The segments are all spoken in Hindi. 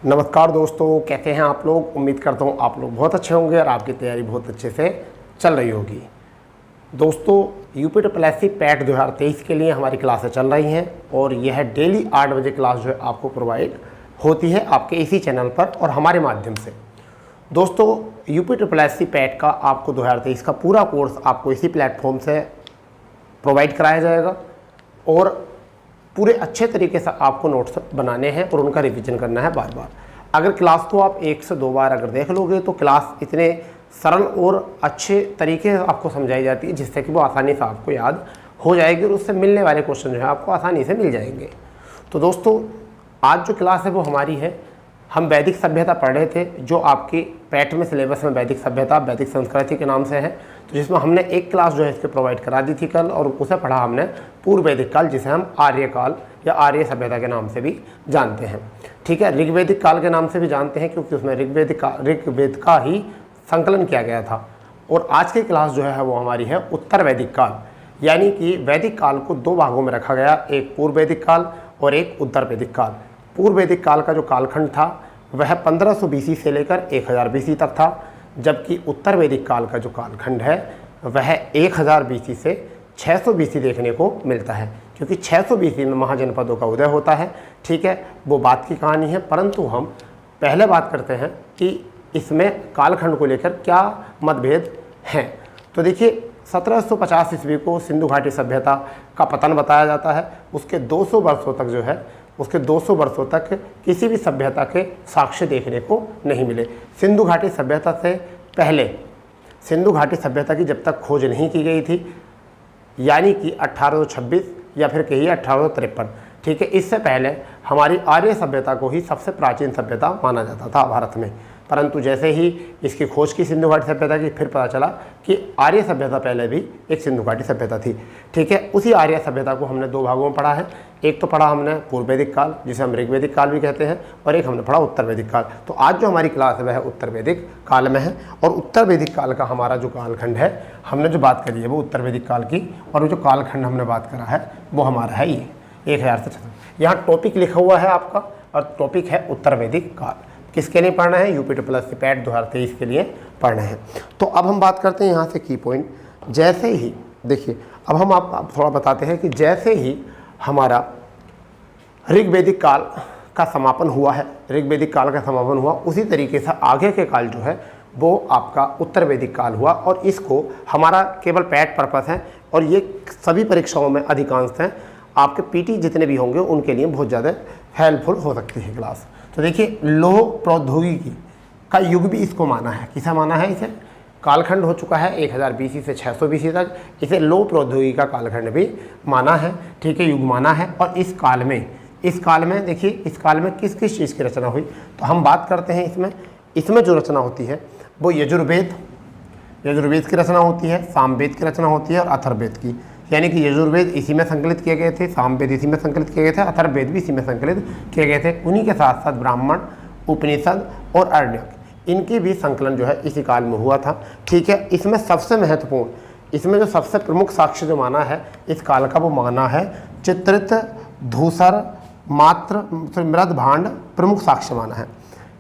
नमस्कार दोस्तों, कैसे हैं आप लोग। उम्मीद करता हूँ आप लोग बहुत अच्छे होंगे और आपकी तैयारी बहुत अच्छे से चल रही होगी। दोस्तों, यूपीएससी पैट 2023 के लिए हमारी क्लासें चल रही हैं और यह डेली 8 बजे क्लास जो है आपको प्रोवाइड होती है आपके इसी चैनल पर और हमारे माध्यम से। दोस्तों, यूपीएससी पैट का आपको 2023 का पूरा कोर्स आपको इसी प्लेटफॉर्म से प्रोवाइड कराया जाएगा और पूरे अच्छे तरीके से आपको नोट्स बनाने हैं और उनका रिवीजन करना है बार बार। अगर क्लास को आप 1 से 2 बार अगर देख लोगे तो क्लास इतने सरल और अच्छे तरीके से आपको समझाई जाती है जिससे कि वो आसानी से आपको याद हो जाएगी और उससे मिलने वाले क्वेश्चन जो है आपको आसानी से मिल जाएंगे। तो दोस्तों, आज जो क्लास है वो हमारी है, हम वैदिक सभ्यता पढ़ रहे थे जो आपकी पैट में सिलेबस में वैदिक सभ्यता वैदिक संस्कृति के नाम से है। तो जिसमें हमने एक क्लास जो है इसके प्रोवाइड करा दी थी कल और उसे पढ़ा हमने पूर्व वैदिक काल, जिसे हम आर्य काल या आर्य सभ्यता के नाम से भी जानते हैं। ठीक है, ऋग्वैदिक काल के नाम से भी जानते हैं क्योंकि उसमें ऋग्वेद का ही संकलन किया गया था। और आज की क्लास जो है वो हमारी है उत्तर वैदिक काल, यानी कि वैदिक काल को 2 भागों में रखा गया, एक पूर्व वैदिक काल और एक उत्तर वैदिक काल। पूर्व वैदिक काल का जो कालखंड था वह 1500 BC से लेकर 1000 BC तक था, जबकि उत्तर वैदिक काल का जो कालखंड है वह 1000 BC से 600 BC देखने को मिलता है, क्योंकि 600 BC में महाजनपदों का उदय होता है। ठीक है, वो बात की कहानी है, परंतु हम पहले बात करते हैं कि इसमें कालखंड को लेकर क्या मतभेद हैं। तो देखिए, 1750 ईस्वी को सिंधु घाटी सभ्यता का पतन बताया जाता है। उसके 200 वर्षों तक जो है उसके 200 वर्षों तक किसी भी सभ्यता के साक्ष्य देखने को नहीं मिले। सिंधु घाटी सभ्यता से पहले सिंधु घाटी सभ्यता की जब तक खोज नहीं की गई थी, यानी कि 1826 या फिर कहिए 1853, ठीक है, इससे पहले हमारी आर्य सभ्यता को ही सबसे प्राचीन सभ्यता माना जाता था भारत में। परंतु जैसे ही इसकी खोज की सिंधु घाटी सभ्यता की, फिर पता चला कि आर्य सभ्यता पहले भी एक सिंधु घाटी सभ्यता थी। ठीक है, उसी आर्य सभ्यता को हमने 2 भागों में पढ़ा है। एक तो पढ़ा हमने पूर्व वैदिक काल, जिसे हम ऋग्वैदिक काल भी कहते हैं, और एक हमने पढ़ा उत्तर वैदिक काल। तो आज जो हमारी क्लास है वह उत्तर वैदिक काल में है और उत्तर वैदिक काल का हमारा जो कालखंड है, हमने जो बात करी है वो उत्तर वैदिक काल की, और वो जो कालखंड हमने बात करा है वो हमारा है ये 1000 से 600। यहाँ टॉपिक लिखा हुआ है आपका और टॉपिक है उत्तर वैदिक काल। किसके लिए पढ़ना है? यूपीएससी पैट 2023 के लिए पढ़ना है। तो अब हम बात करते हैं यहाँ से की पॉइंट। जैसे ही देखिए, अब हम आप थोड़ा बताते हैं कि जैसे ही हमारा ऋग्वैदिक काल का समापन हुआ है, ऋग्वैदिक काल का समापन हुआ, उसी तरीके से आगे के काल जो है वो आपका उत्तर वैदिक काल हुआ। और इसको हमारा केवल पैट पर्पस है और ये सभी परीक्षाओं में अधिकांश हैं, आपके पीटी जितने भी होंगे उनके लिए बहुत ज़्यादा हेल्पफुल हो सकती है क्लास। तो देखिए, लौह प्रौद्योगिकी का युग भी इसको माना है। किसे माना है? इसे कालखंड हो चुका है 1000 BC से 600 BC तक, इसे लौह प्रौद्योगिकी का कालखंड भी माना है। ठीक है, युग माना है। और इस काल में देखिए, इस काल में किस किस चीज़ की रचना हुई, तो हम बात करते हैं इसमें जो रचना होती है वो यजुर्वेद की रचना होती है, सामवेद की रचना होती है और अथर्ववेद की। यानी कि यजुर्वेद इसी में संकलित किए गए थे, सामवेद इसी में संकलित किए गए थे, अथर्ववेद भी इसी में संकलित किए गए थे। उन्हीं के साथ साथ ब्राह्मण, उपनिषद और आरण्यक, इनकी भी संकलन जो है इसी काल में हुआ था। ठीक है, इसमें सबसे महत्वपूर्ण, इसमें जो सबसे प्रमुख साक्ष्य जो माना है इस काल का, वो माना है चित्रित धूसर मात्र मृद भांड प्रमुख साक्ष्य माना है।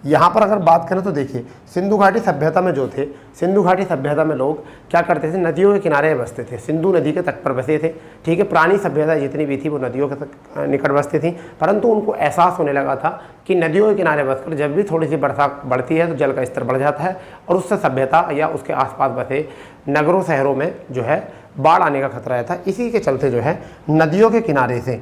यहाँ पर अगर बात करें तो देखिए, सिंधु घाटी सभ्यता में जो थे, सिंधु घाटी सभ्यता में लोग क्या करते थे? नदियों के किनारे बसते थे, सिंधु नदी के तट पर बसे थे। ठीक है, पुरानी सभ्यता जितनी भी थी वो नदियों के निकट बसती थी, परंतु उनको एहसास होने लगा था कि नदियों के किनारे बसकर जब भी थोड़ी सी बरसात बढ़ती है तो जल का स्तर बढ़ जाता है और उससे सभ्यता या उसके आसपास बसे नगरों शहरों में जो है बाढ़ आने का खतरा रहता है। इसी के चलते जो है नदियों के किनारे से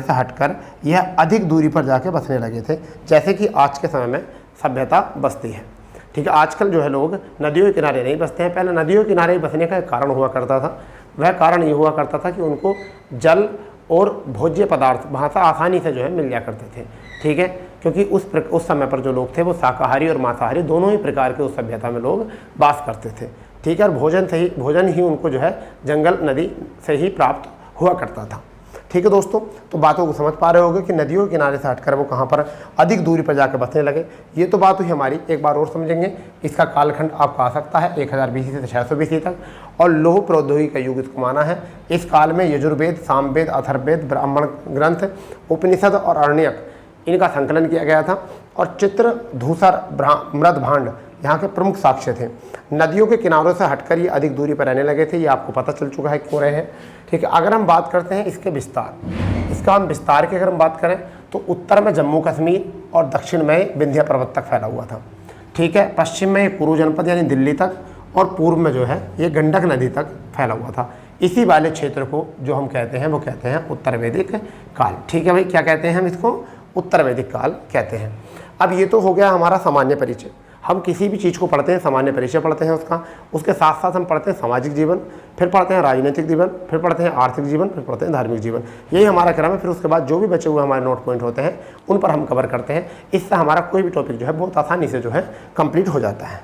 हटकर यह अधिक दूरी पर जाके बसने लगे थे, जैसे कि आज के समय में सभ्यता बसती है। ठीक है, आजकल जो है लोग नदियों के किनारे नहीं बसते हैं। पहले नदियों के किनारे बसने का एक कारण हुआ करता था, वह कारण ये हुआ करता था कि उनको जल और भोज्य पदार्थ वहाँ से आसानी से जो है मिल जाया करते थे। ठीक है, क्योंकि उस समय पर जो लोग थे वो शाकाहारी और मांसाहारी दोनों ही प्रकार के उस सभ्यता में लोग वास करते थे। ठीक है, और भोजन ही उनको जो है जंगल नदी से ही प्राप्त हुआ करता था। ठीक है दोस्तों, तो बातों को समझ पा रहे होंगे कि नदियों के किनारे से हटकर वो कहाँ पर अधिक दूरी पर जाकर बसने लगे। ये तो बात हुई हमारी। एक बार और समझेंगे, इसका कालखंड आपका आ सकता है 1000 BC से 600 BC तक, और लौह प्रौद्योगिकी का युग इसको माना है। इस काल में यजुर्वेद, सामवेद, अथर्ववेद, ब्राह्मण ग्रंथ, उपनिषद और आरण्यक, इनका संकलन किया गया था। और चित्र, धूसर, मृद भांड यहाँ के प्रमुख साक्ष्य थे। नदियों के किनारों से हटकर ये अधिक दूरी पर रहने लगे थे, ये आपको पता चल चुका है क्यों रहे हैं। ठीक है, अगर हम बात करते हैं इसके विस्तार, इसका हम विस्तार की अगर हम बात करें तो उत्तर में जम्मू कश्मीर और दक्षिण में विंध्य पर्वत तक फैला हुआ था। ठीक है, पश्चिम में पूर्व जनपद यानी दिल्ली तक, और पूर्व में जो है ये गंडक नदी तक फैला हुआ था। इसी वाले क्षेत्र को जो हम कहते हैं वो कहते हैं उत्तर वैदिक काल। ठीक है भाई, क्या कहते हैं हम इसको? उत्तर वैदिक काल कहते हैं। अब ये तो हो गया हमारा सामान्य परिचय। हम किसी भी चीज़ को पढ़ते हैं, सामान्य परिचय पढ़ते हैं उसका, उसके साथ साथ हम पढ़ते हैं सामाजिक जीवन, फिर पढ़ते हैं राजनीतिक जीवन, फिर पढ़ते हैं आर्थिक जीवन, फिर पढ़ते हैं धार्मिक जीवन। यही हमारा क्रम है। फिर उसके बाद जो भी बचे हुए हमारे नोट पॉइंट होते हैं उन पर हम कवर करते हैं। इससे हमारा कोई भी टॉपिक जो है बहुत आसानी से जो है कंप्लीट हो जाता है।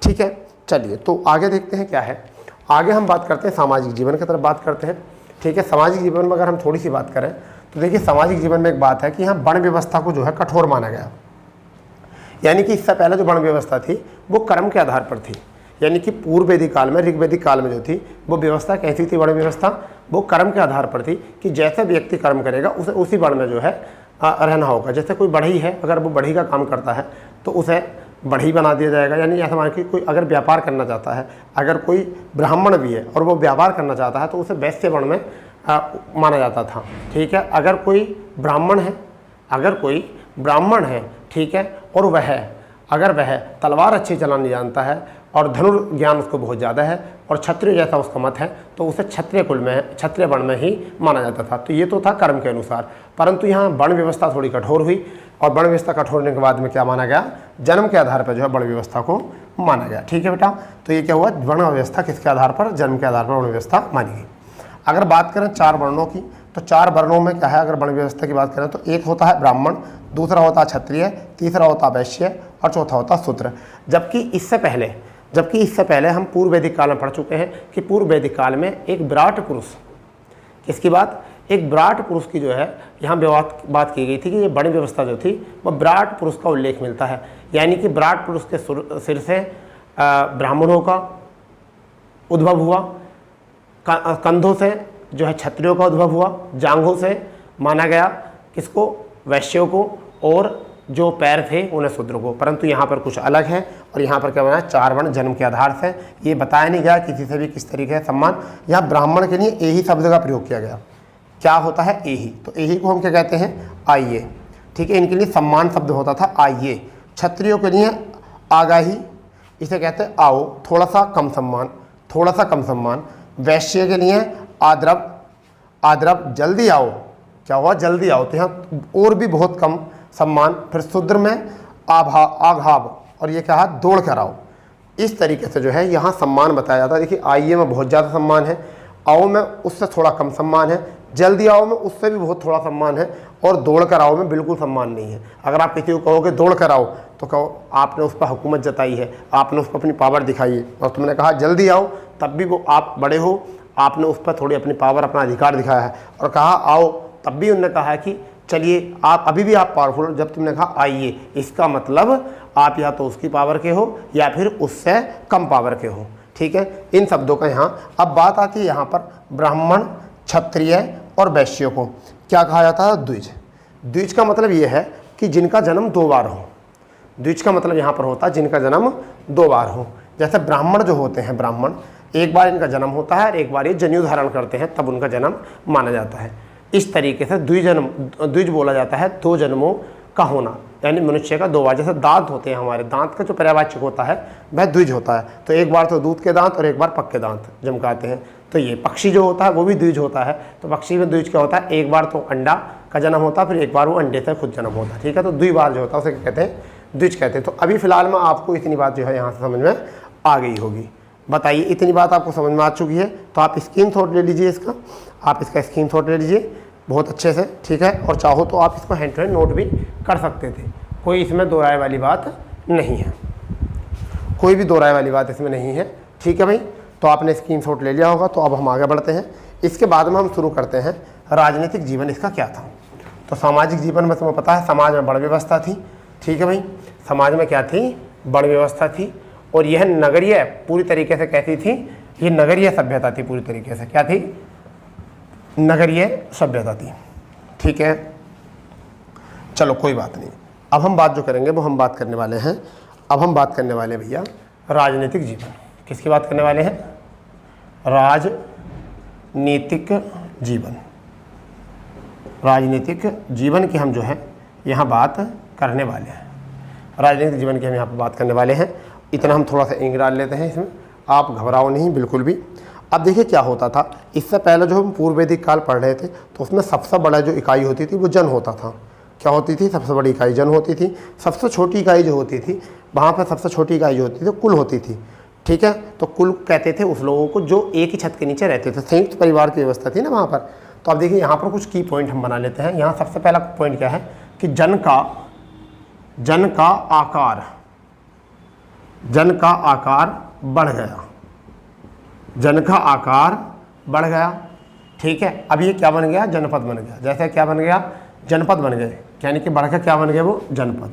ठीक है, चलिए तो आगे देखते हैं क्या है। आगे हम बात करते हैं सामाजिक जीवन की तरफ बात करते हैं। ठीक है, सामाजिक जीवन में अगर हम थोड़ी सी बात करें तो देखिए सामाजिक जीवन में एक बात है कि यहाँ वर्ण व्यवस्था को जो है कठोर माना गया। यानी कि इससे पहले जो वर्ण व्यवस्था थी वो कर्म के आधार पर थी। यानी कि पूर्व वैदिक काल में, ऋग्वैदिक काल में जो थी वो व्यवस्था कैसी थी? वर्ण व्यवस्था वो कर्म के आधार पर थी कि जैसे व्यक्ति कर्म करेगा उसे उसी वर्ण में जो है रहना होगा। जैसे कोई बढ़ई है, अगर वो बढ़ई का काम करता है तो उसे बढ़ई बना दिया जाएगा। यानी ऐसा मान कि कोई अगर व्यापार करना चाहता है, अगर कोई ब्राह्मण भी है और वो व्यापार करना चाहता है तो उसे वैश्य वर्ण में माना जाता था। ठीक है, अगर कोई ब्राह्मण है, ठीक है, और अगर वह तलवार अच्छी चलानी जानता है और धनुर्ज्ञान उसको बहुत ज़्यादा है और क्षत्रिय जैसा उसका मत है तो उसे क्षत्रिय कुल में, क्षत्रिय वर्ण में ही माना जाता था। तो ये तो था कर्म के अनुसार। परंतु यहाँ वर्ण व्यवस्था थोड़ी कठोर हुई और वर्ण व्यवस्था कठोर होने के बाद में क्या माना गया? जन्म के आधार पर जो है वर्ण व्यवस्था को माना गया। ठीक है बेटा, तो ये क्या हुआ? वर्ण व्यवस्था किसके आधार पर? जन्म के आधार पर वर्ण व्यवस्था मानी गई। अगर बात करें 4 वर्णों की तो 4 वर्णों में क्या है? अगर वर्ण व्यवस्था की बात करें तो एक होता है ब्राह्मण, दूसरा होता है क्षत्रिय, तीसरा होता है वैश्य और चौथा होता है शूद्र। जबकि इससे पहले हम पूर्व वैदिक काल में पढ़ चुके हैं कि पूर्व वैदिक काल में एक विराट पुरुष, किसकी बात? एक विराट पुरुष की जो है यहाँ बात की गई थी कि ये वर्ण व्यवस्था जो थी वो विराट पुरुष का उल्लेख मिलता है। यानी कि विराट पुरुष के सिर से ब्राह्मणों का उद्भव हुआ, कंधों से जो है क्षत्रियों का उद्भव हुआ, जांघों से माना गया किसको? वैश्यों को, और जो पैर थे उन्हें शूद्र को। परंतु यहाँ पर कुछ अलग है और यहाँ पर क्या बना? 4 वर्ण जन्म के आधार से। ये बताया नहीं गया किसी से भी किस तरीके से सम्मान। यहाँ ब्राह्मण के लिए एही शब्द का प्रयोग किया गया। क्या होता है? एही। तो एही को हम क्या कहते हैं? आइए। ठीक है, इनके लिए सम्मान शब्द होता था आइए। क्षत्रियों के लिए आगाही, इसे कहते हैं आओ, थोड़ा सा कम सम्मान। वैश्य के लिए आद्रव, जल्दी आओ। क्या हुआ? जल्दी आओ। तो यहाँ और भी बहुत कम सम्मान। फिर शूद्र में आघाव, और ये क्या है? दौड़ कर आओ। इस तरीके से जो है यहाँ सम्मान बताया जाता है। देखिए आइए में बहुत ज़्यादा सम्मान है, आओ में उससे थोड़ा कम सम्मान है, जल्दी आओ में उससे भी बहुत थोड़ा सम्मान है, और दौड़ कर आओ में बिल्कुल सम्मान नहीं है। अगर आप किसी को कहोगे दौड़ कर आओ तो कहो आपने उस पर हुकूमत जताई है, आपने उस पर अपनी पावर दिखाई है। और तुमने कहा जल्दी आओ तब भी वो आप बड़े हो, आपने उस पर थोड़ी अपनी पावर, अपना अधिकार दिखाया है। और कहा आओ तब भी उन्होंने कहा कि चलिए आप अभी भी आप पावरफुल। जब तुमने कहा आइए, इसका मतलब आप या तो उसकी पावर के हो या फिर उससे कम पावर के हो। ठीक है, इन शब्दों का यहाँ अब बात आती है। यहाँ पर ब्राह्मण, क्षत्रिय और वैश्यों को क्या कहा जाता है? द्विज। द्विज का मतलब ये है कि जिनका जन्म 2 बार हो। द्विज का मतलब यहाँ पर होता है जिनका जन्म 2 बार हो। जैसे ब्राह्मण जो होते हैं, ब्राह्मण एक बार इनका जन्म होता है और एक बार ये जनेऊ धारण करते हैं, तब उनका जन्म माना जाता है। इस तरीके से द्विज बोला जाता है 2 जन्मों का होना, यानी मनुष्य का 2 बार। जैसे दांत होते हैं हमारे, दांत का जो पर्यायवाची होता है वह द्विज होता है। तो एक बार तो दूध के दांत और एक बार पक्के दांत जमकाते हैं। तो ये पक्षी जो होता है वो भी द्विज होता है। तो पक्षी में द्विज क्या होता है? एक बार तो अंडा का जन्म होता है, फिर एक बार वो अंडे से खुद जन्म होता है। ठीक है, तो 2 बार जो होता है उसे क्या कहते हैं? द्विज कहते हैं। तो अभी फिलहाल में आपको इतनी बात जो है यहाँ से समझ में आ गई होगी। बताइए, इतनी बात आपको समझ में आ चुकी है? तो आप स्क्रीनशॉट ले लीजिए इसका, आप इसका स्क्रीनशॉट ले लीजिए बहुत अच्छे से। ठीक है, और चाहो तो आप इसको हैंड टू हैंड नोट भी कर सकते थे। कोई इसमें 2 राय वाली बात नहीं है, कोई भी 2 राय वाली बात इसमें नहीं है। ठीक है भाई, तो आपने स्क्रीनशॉट ले लिया होगा। तो अब हम आगे बढ़ते हैं। इसके बाद में हम शुरू करते हैं राजनीतिक जीवन इसका क्या था। तो सामाजिक जीवन में तुम्हें पता है समाज में वर्ण व्यवस्था थी। ठीक है भाई, समाज में क्या थी? वर्ण व्यवस्था थी। और यह नगरीय पूरी तरीके से कैसी थी? ये नगरीय सभ्यता थी पूरी तरीके से। क्या थी? नगरीय सभ्यता थी। ठीक है, चलो कोई बात नहीं। अब हम बात जो करेंगे वो हम बात करने वाले हैं, अब हम बात करने वाले हैं भैया राजनीतिक जीवन। किसकी बात करने वाले हैं? राजनीतिक जीवन। राजनीतिक जीवन की हम जो है यहाँ बात करने वाले हैं। राजनीतिक जीवन की हम यहाँ पर बात करने वाले हैं। इतना हम थोड़ा सा इंक डाल लेते हैं इसमें, आप घबराओ नहीं बिल्कुल भी। अब देखिए क्या होता था, इससे पहले जो हम पूर्व वैदिक काल पढ़ रहे थे तो उसमें सबसे बड़ा जो इकाई होती थी वो जन होता था। क्या होती थी? सबसे बड़ी इकाई जन होती थी। सबसे छोटी इकाई जो होती थी वहाँ पर सबसे छोटी इकाई जो होती थी कुल होती थी। ठीक है, तो कुल कहते थे उस लोगों को जो एक ही छत के नीचे रहते थे, संयुक्त परिवार की व्यवस्था थी ना वहाँ पर। तो अब देखिए यहाँ पर कुछ की पॉइंट हम बना लेते हैं। यहाँ सबसे पहला पॉइंट क्या है कि जन का आकार बढ़ गया। जन का आकार बढ़ गया। ठीक है, अब ये क्या बन गया? जनपद बन गया। जैसे क्या बन गया? जनपद बन गए, यानी कि बढ़कर क्या बन गए? वो जनपद।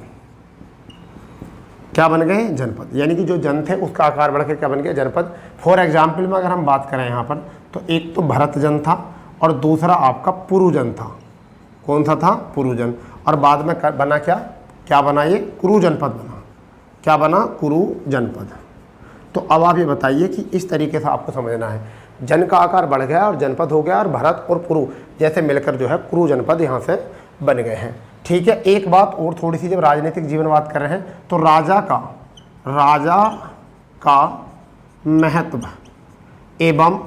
क्या बन गए? जनपद। यानी कि जो जन थे उसका आकार बढ़कर क्या बन गया? जनपद। फॉर एग्जाम्पल में अगर हम बात करें यहाँ पर तो एक तो भरत जन था और दूसरा आपका पुरुजन था। कौन सा था? पुरुजन। और बाद में बना क्या बना? ये कुरु जनपद बना। क्या बना? कुरु जनपद। तो अब आप ये बताइए कि इस तरीके से आपको समझना है, जन का आकार बढ़ गया और जनपद हो गया और भरत और पुरु जैसे मिलकर जो है कुरु जनपद यहाँ से बन गए हैं। ठीक है, एक बात और थोड़ी सी, जब राजनीतिक जीवन बात कर रहे हैं तो राजा का महत्व एवं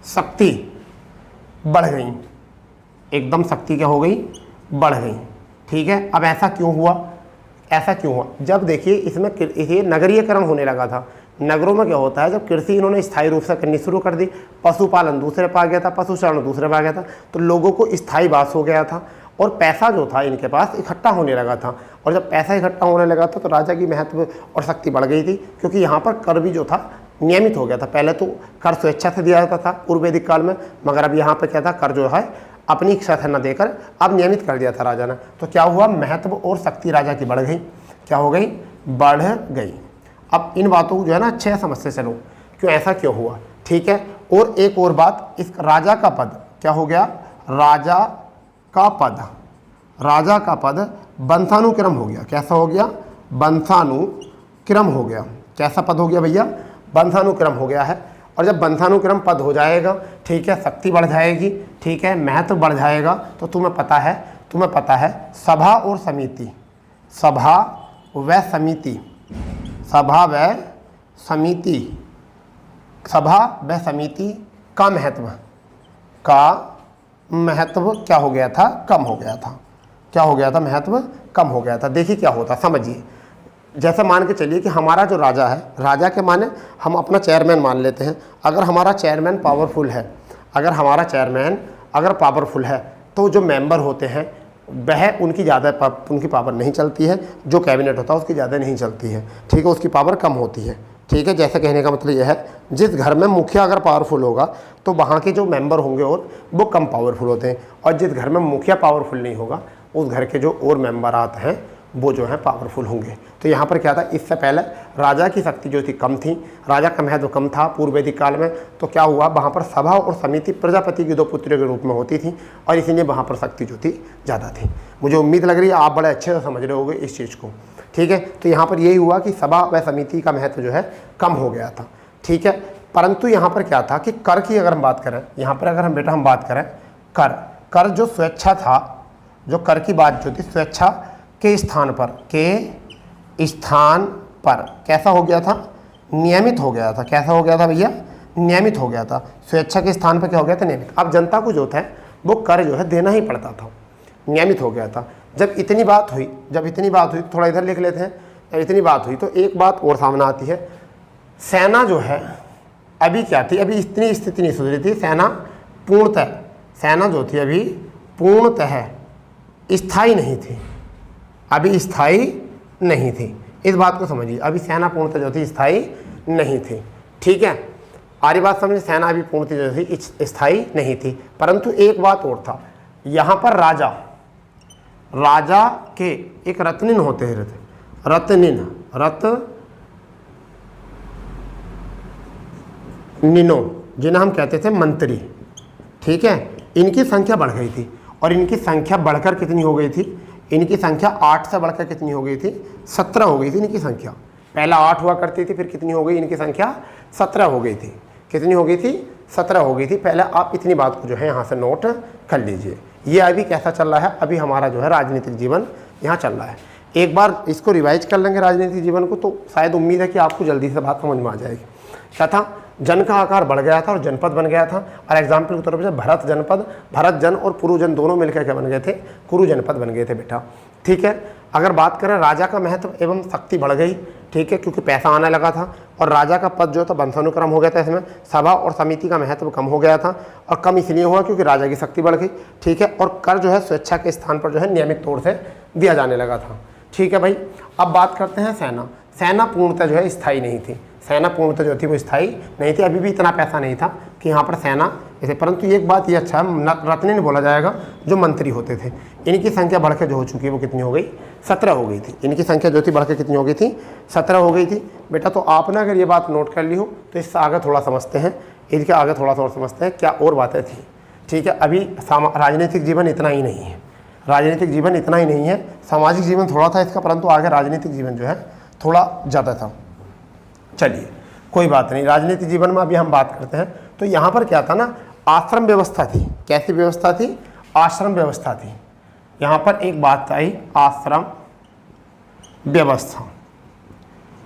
शक्ति बढ़ गई। एकदम शक्ति क्या हो गई? बढ़ गई। ठीक है, अब ऐसा क्यों हुआ? जब देखिए इसमें ये नगरीयकरण होने लगा था। नगरों में क्या होता है, जब कृषि इन्होंने स्थायी रूप से करनी शुरू कर दी, पशुपालन दूसरे पे आ गया था, पशुचारण दूसरे पे आ गया था, तो लोगों को स्थायी वास हो गया था और पैसा जो था इनके पास इकट्ठा होने लगा था। और जब पैसा इकट्ठा होने लगा था तो राजा की महत्व और शक्ति बढ़ गई थी, क्योंकि यहाँ पर कर भी जो था नियमित हो गया था। पहले तो कर स्वेच्छा से दिया जाता था पूर्व वैदिक काल में, मगर अब यहाँ पर क्या था, कर जो है अपनी इच्छा से न देकर अब नियमित कर दिया था राजा ने। तो क्या हुआ? महत्व और शक्ति राजा की बढ़ गई। क्या हो गई? बढ़ गई। अब इन बातों को जो है ना अच्छे से समझते चलो क्यों, ऐसा क्यों हुआ। ठीक है, और एक और बात, इस राजा का पद क्या हो गया? राजा का पद वंशानुक्रम हो गया। कैसा हो गया? वंशानुक्रम हो गया। कैसा पद हो गया भैया? वंशानुक्रम हो गया है। और जब वंशानुक्रम पद हो जाएगा, ठीक है, शक्ति बढ़ जाएगी, ठीक है, महत्व बढ़ जाएगा, तो तुम्हें पता है सभा व समिति का महत्व क्या हो गया था? कम हो गया था। क्या हो गया था? महत्व कम हो गया था। देखिए क्या होता, समझिए। जैसे मान के चलिए कि हमारा जो राजा है, राजा के माने हम अपना चेयरमैन मान लेते हैं। अगर हमारा चेयरमैन पावरफुल है, तो जो मेंबर होते हैं वह उनकी पावर नहीं चलती है। जो कैबिनेट होता है उसकी ज़्यादा नहीं चलती है। ठीक है, उसकी पावर कम होती है। ठीक है, जैसे कहने का मतलब यह है, जिस घर में मुखिया अगर पावरफुल होगा तो वहाँ के जो मेंबर होंगे और वो कम पावरफुल होते हैं, और जिस घर में मुखिया पावरफुल नहीं होगा उस घर के जो और मेंबर आते हैं वो जो है पावरफुल होंगे। तो यहाँ पर क्या था, इससे पहले राजा की शक्ति जो थी कम थी, राजा का महत्व कम था पूर्व वैदिक काल में। तो क्या हुआ, वहाँ पर सभा और समिति प्रजापति की 2 पुत्रों के रूप में होती थी और इसीलिए वहाँ पर शक्ति जो थी ज़्यादा थी। मुझे उम्मीद लग रही है आप बड़े अच्छे से समझ रहे होंगे इस चीज़ को। ठीक है, तो यहाँ पर यही हुआ कि सभा व समिति का महत्व जो है कम हो गया था। ठीक है, परंतु यहाँ पर क्या था कि कर की अगर हम बात करें, यहाँ पर अगर हम बात करें कर जो स्वेच्छा था, जो कर की बात जो थी स्वेच्छा के स्थान पर कैसा हो गया था? नियमित हो गया था। कैसा हो गया था भैया? नियमित हो गया था। स्वेच्छा के स्थान पर क्या हो गया था? नियमित। अब जनता को जो था वो कर जो है देना ही पड़ता था, नियमित हो गया था। जब इतनी बात हुई थोड़ा इधर लिख लेते हैं। जब इतनी बात हुई तो एक बात और सामने आती है, सेना जो है अभी क्या थी, अभी इतनी स्थिति नहीं सुधरी थी। सेना जो थी अभी पूर्णतः स्थायी नहीं थी, अभी स्थायी नहीं थी। इस बात को समझिए, अभी सेना पूर्णतः जो थी स्थायी नहीं थी। ठीक है, आरी बात समझिए, सेना अभी पूर्णतः जो थी स्थायी नहीं थी। परंतु एक बात और था, यहाँ पर राजा के एक रत्निन होते हैं, रत्निनो जिन्हें हम कहते थे मंत्री। ठीक है, इनकी संख्या बढ़ गई थी और इनकी संख्या बढ़कर कितनी हो गई थी? इनकी संख्या 8 से बढ़कर कितनी हो गई थी? 17 हो गई थी इनकी संख्या। पहला 8 हुआ करती थी, फिर कितनी हो गई इनकी संख्या? 17 हो गई थी। कितनी हो गई थी? 17 हो गई थी। पहले आप इतनी बात को जो है यहाँ से नोट कर लीजिए। ये अभी कैसा चल रहा है? अभी हमारा जो है राजनीतिक जीवन यहाँ चल रहा है। एक बार इसको रिवाइज कर लेंगे राजनीतिक जीवन को, तो शायद उम्मीद है कि आपको जल्दी से बात समझ में आ जाएगी। क्या था? जन का आकार बढ़ गया था और जनपद बन गया था। और एग्जाम्पल के तौर पर भरत जनपद, भरत जन और पुरु जन दोनों मिलकर क्या बन गए थे? कुरु जनपद बन गए थे बेटा। ठीक है। अगर बात करें राजा का महत्व एवं शक्ति बढ़ गई, ठीक है, क्योंकि पैसा आने लगा था और राजा का पद जो था वंशानुक्रम हो गया था। इसमें सभा और समिति का महत्व कम हो गया था, और कम इसलिए हुआ क्योंकि राजा की शक्ति बढ़ गई। ठीक है। और कर जो है स्वेच्छा के स्थान पर जो है नियमित तौर से दिया जाने लगा था। ठीक है भाई। अब बात करते हैं सेना। सेना पूर्णतः जो है स्थायी नहीं थी। सेना पूर्णतः जो थी वो स्थायी नहीं थी। अभी भी इतना पैसा नहीं था कि यहाँ पर सेना ऐसे। परंतु एक बात ये अच्छा रत्न नहीं बोला जाएगा, जो मंत्री होते थे इनकी संख्या बढ़कर जो हो चुकी है वो कितनी हो गई? 17 हो गई थी। इनकी संख्या जो थी बढ़कर कितनी हो गई थी? 17 हो गई थी बेटा। तो आपने अगर ये बात नोट कर ली हो तो इससे आगे थोड़ा समझते हैं, इसके आगे थोड़ा समझते हैं क्या और बातें थी। ठीक है। अभी राजनीतिक जीवन इतना ही नहीं है, राजनीतिक जीवन इतना ही नहीं है, सामाजिक जीवन थोड़ा था इसका, परंतु आगे राजनीतिक जीवन जो है थोड़ा ज़्यादा था। चलिए कोई बात नहीं, राजनीतिक जीवन में अभी हम बात करते हैं। तो यहाँ पर क्या था ना, आश्रम व्यवस्था थी। कैसी व्यवस्था थी? आश्रम व्यवस्था थी। यहाँ पर एक बात आई, आश्रम व्यवस्था।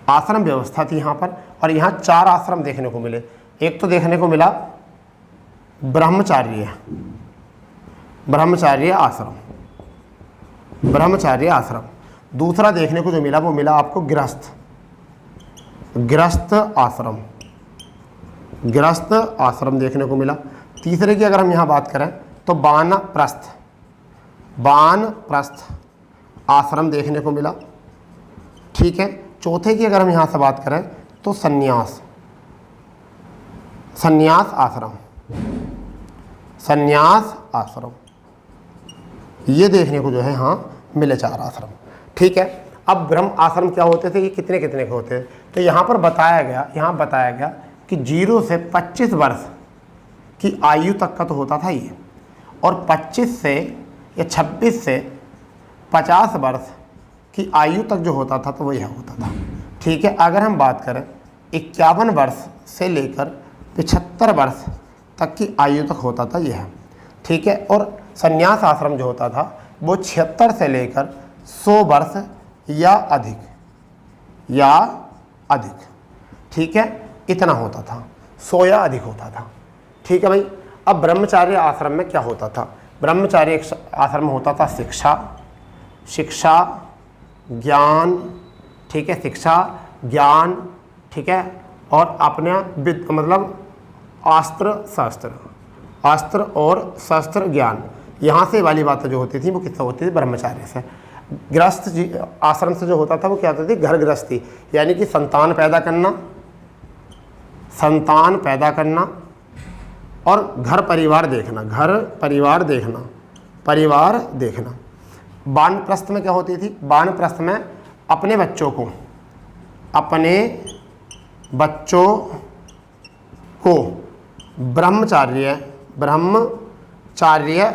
आश्रम व्यवस्था थी यहाँ पर, और यहाँ 4 आश्रम देखने को मिले। एक तो देखने को मिला ब्रह्मचार्य, ब्रह्मचार्य आश्रम, ब्रह्मचार्य आश्रम। दूसरा देखने को जो मिला वो मिला आपको गृहस्थ, गृहस्थ आश्रम, गृहस्थ आश्रम देखने को मिला। तीसरे की अगर हम यहाँ बात करें तो वानप्रस्थ, वानप्रस्थ आश्रम देखने को मिला। ठीक है। चौथे की अगर हम यहाँ से बात करें तो संन्यास, संन्यास आश्रम, संन्यास आश्रम, ये देखने को जो है हाँ मिले 4 आश्रम। ठीक है। अब ब्रह्म आश्रम क्या होते थे? ये कितने कितने के होते थे? तो यहाँ पर बताया गया, यहाँ बताया गया कि 0 से 25 वर्ष की आयु तक का तो होता था ये, और 25 से या 26 से 50 वर्ष की आयु तक जो होता था तो वो यह होता था। ठीक है। अगर हम बात करें 51 वर्ष से लेकर 75 वर्ष तक की आयु तक होता था यह। ठीक है। और संन्यास आश्रम जो होता था वो 76 से लेकर 100 वर्ष या अधिक, या अधिक। ठीक है। इतना होता था, 100 या अधिक होता था। ठीक है भाई। अब ब्रह्मचार्य आश्रम में क्या होता था? ब्रह्मचार्य आश्रम में होता था शिक्षा, शिक्षा ज्ञान। ठीक है। शिक्षा ज्ञान। ठीक है। और अपने मतलब अस्त्र शस्त्र, अस्त्र और शस्त्र ज्ञान, यहाँ से वाली बातें जो होती थी वो किससे होती थी? ब्रह्मचार्य से। गृहस्थ आश्रम से जो होता था वो क्या होती थी? घर गृहस्थी, यानी कि संतान पैदा करना, संतान पैदा करना और घर परिवार देखना, घर परिवार देखना, परिवार देखना। वानप्रस्थ में क्या होती थी? वानप्रस्थ में अपने बच्चों को, अपने बच्चों को ब्रह्मचार्य, ब्रह्मचार्य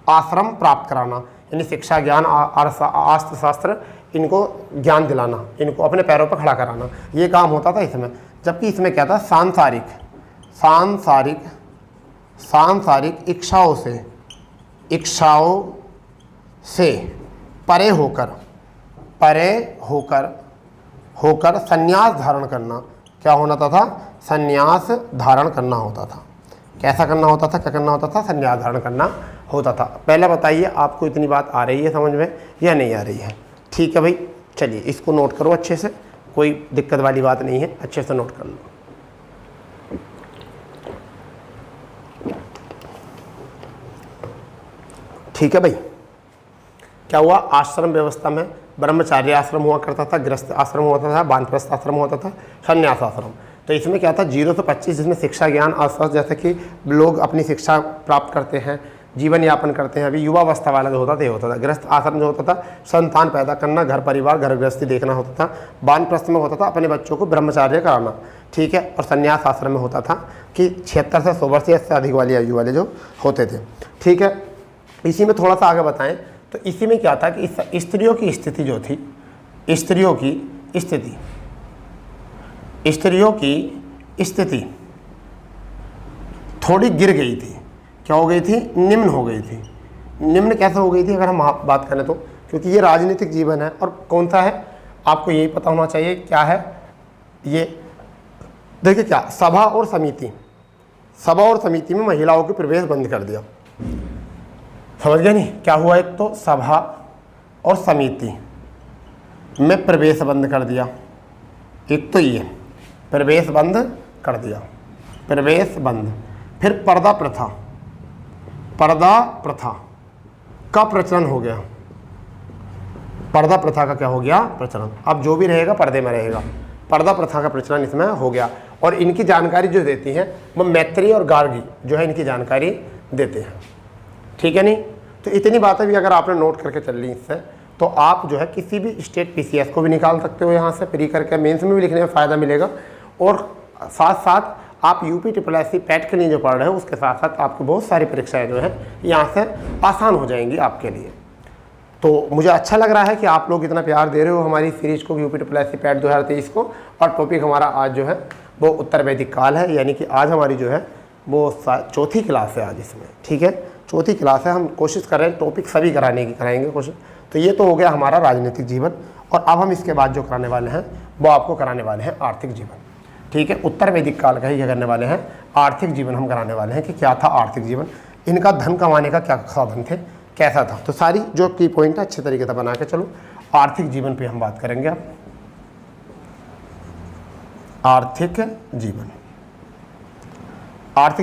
आश्रम प्राप्त कराना, यानी शिक्षा ज्ञान अस्त्र शास्त्र इनको ज्ञान दिलाना, इनको अपने पैरों पर खड़ा कराना, ये काम होता था इसमें। जबकि इसमें क्या था? सांसारिक, सांसारिक, सांसारिक इच्छाओं से, इच्छाओं से परे होकर, परे होकर, होकर संन्यास धारण करना। क्या होना था? संन्यास धारण करना होता था। कैसा करना होता था? क्या करना होता था? संन्यास धारण करना होता था। पहले बताइए आपको इतनी बात आ रही है समझ में या नहीं आ रही है? ठीक है भाई। चलिए इसको नोट करो अच्छे से, कोई दिक्कत वाली बात नहीं है, अच्छे से नोट कर लो। ठीक है भाई। क्या हुआ? आश्रम व्यवस्था में ब्रह्मचार्य आश्रम हुआ करता था, गृहस्थ आश्रम होता था, वानप्रस्थ आश्रम होता था, संन्यास आश्रम। तो इसमें क्या था? 0 से 25 जिसमें शिक्षा ज्ञान अस्त्र, जैसे कि लोग अपनी शिक्षा प्राप्त करते हैं, जीवन यापन करते हैं। अभी युवावस्था वाला जो होता था ये होता था। गृहस्थ आश्रम जो होता था संतान पैदा करना, घर परिवार, घर गृहस्थी देखना होता था। वानप्रस्थ में होता था अपने बच्चों को ब्रह्मचार्य कराना। ठीक है। और संन्यास आश्रम में होता था कि 76 से 100 वर्ष या इससे अधिक वाली आयु वाले जो होते थे। ठीक है। इसी में थोड़ा सा आगे बताएं तो इसी में क्या था कि स्त्रियों की स्थिति जो थी, स्त्रियों की स्थिति थोड़ी गिर गई थी। क्या हो गई थी? निम्न हो गई थी। निम्न कैसे हो गई थी अगर हम बात करें तो, क्योंकि ये राजनीतिक जीवन है और कौन सा है आपको यही पता होना चाहिए। क्या है ये? देखिए क्या, सभा और समिति में महिलाओं के प्रवेश बंद कर दिया। समझ गए नहीं? क्या हुआ? एक तो सभा और समिति में प्रवेश बंद कर दिया, एक तो ये प्रवेश बंद कर दिया, प्रवेश बंद। फिर पर्दा प्रथा का प्रचलन हो गया। पर्दा प्रथा का क्या हो गया? प्रचलन। अब जो भी रहेगा पर्दे में रहेगा। पर्दा प्रथा का प्रचलन इसमें हो गया। और इनकी जानकारी जो देती हैं वो मैत्री और गार्गी जो है इनकी जानकारी देते हैं। ठीक है नहीं? तो इतनी बातें भी अगर आपने नोट करके चल ली इससे, तो आप जो है किसी भी स्टेट पीसीएस को भी निकाल सकते हो यहाँ से प्री करके, मेंस में भी लिखने में फ़ायदा मिलेगा। और साथ साथ आप UPSSC पैट के लिए जो पढ़ रहे हो उसके साथ साथ आपकी बहुत सारी परीक्षाएं जो है यहाँ से आसान हो जाएंगी आपके लिए। तो मुझे अच्छा लग रहा है कि आप लोग इतना प्यार दे रहे हो हमारी सीरीज को, UPSSC पैट 2023 को। और टॉपिक हमारा आज जो है वो उत्तर वैदिक काल है, यानी कि आज हमारी जो है वो चौथी क्लास है आज इसमें। ठीक है, चौथी क्लास है। हम कोशिश कर रहे हैं टॉपिक सभी कराने की कराएंगे कोशिश। तो ये तो हो गया हमारा राजनीतिक जीवन, और अब हम इसके बाद जो कराने वाले हैं वो आपको कराने वाले हैं आर्थिक जीवन। ठीक है, उत्तर वैदिक काल का ही क्या करने वाले हैं? आर्थिक जीवन हम कराने वाले हैं कि क्या था आर्थिक जीवन, इनका धन कमाने का क्या साधन थे, कैसा था। तो सारी जो की पॉइंट है अच्छे तरीके से बना के चलो। आर्थिक जीवन पे हम बात करेंगे अब। आर्थिक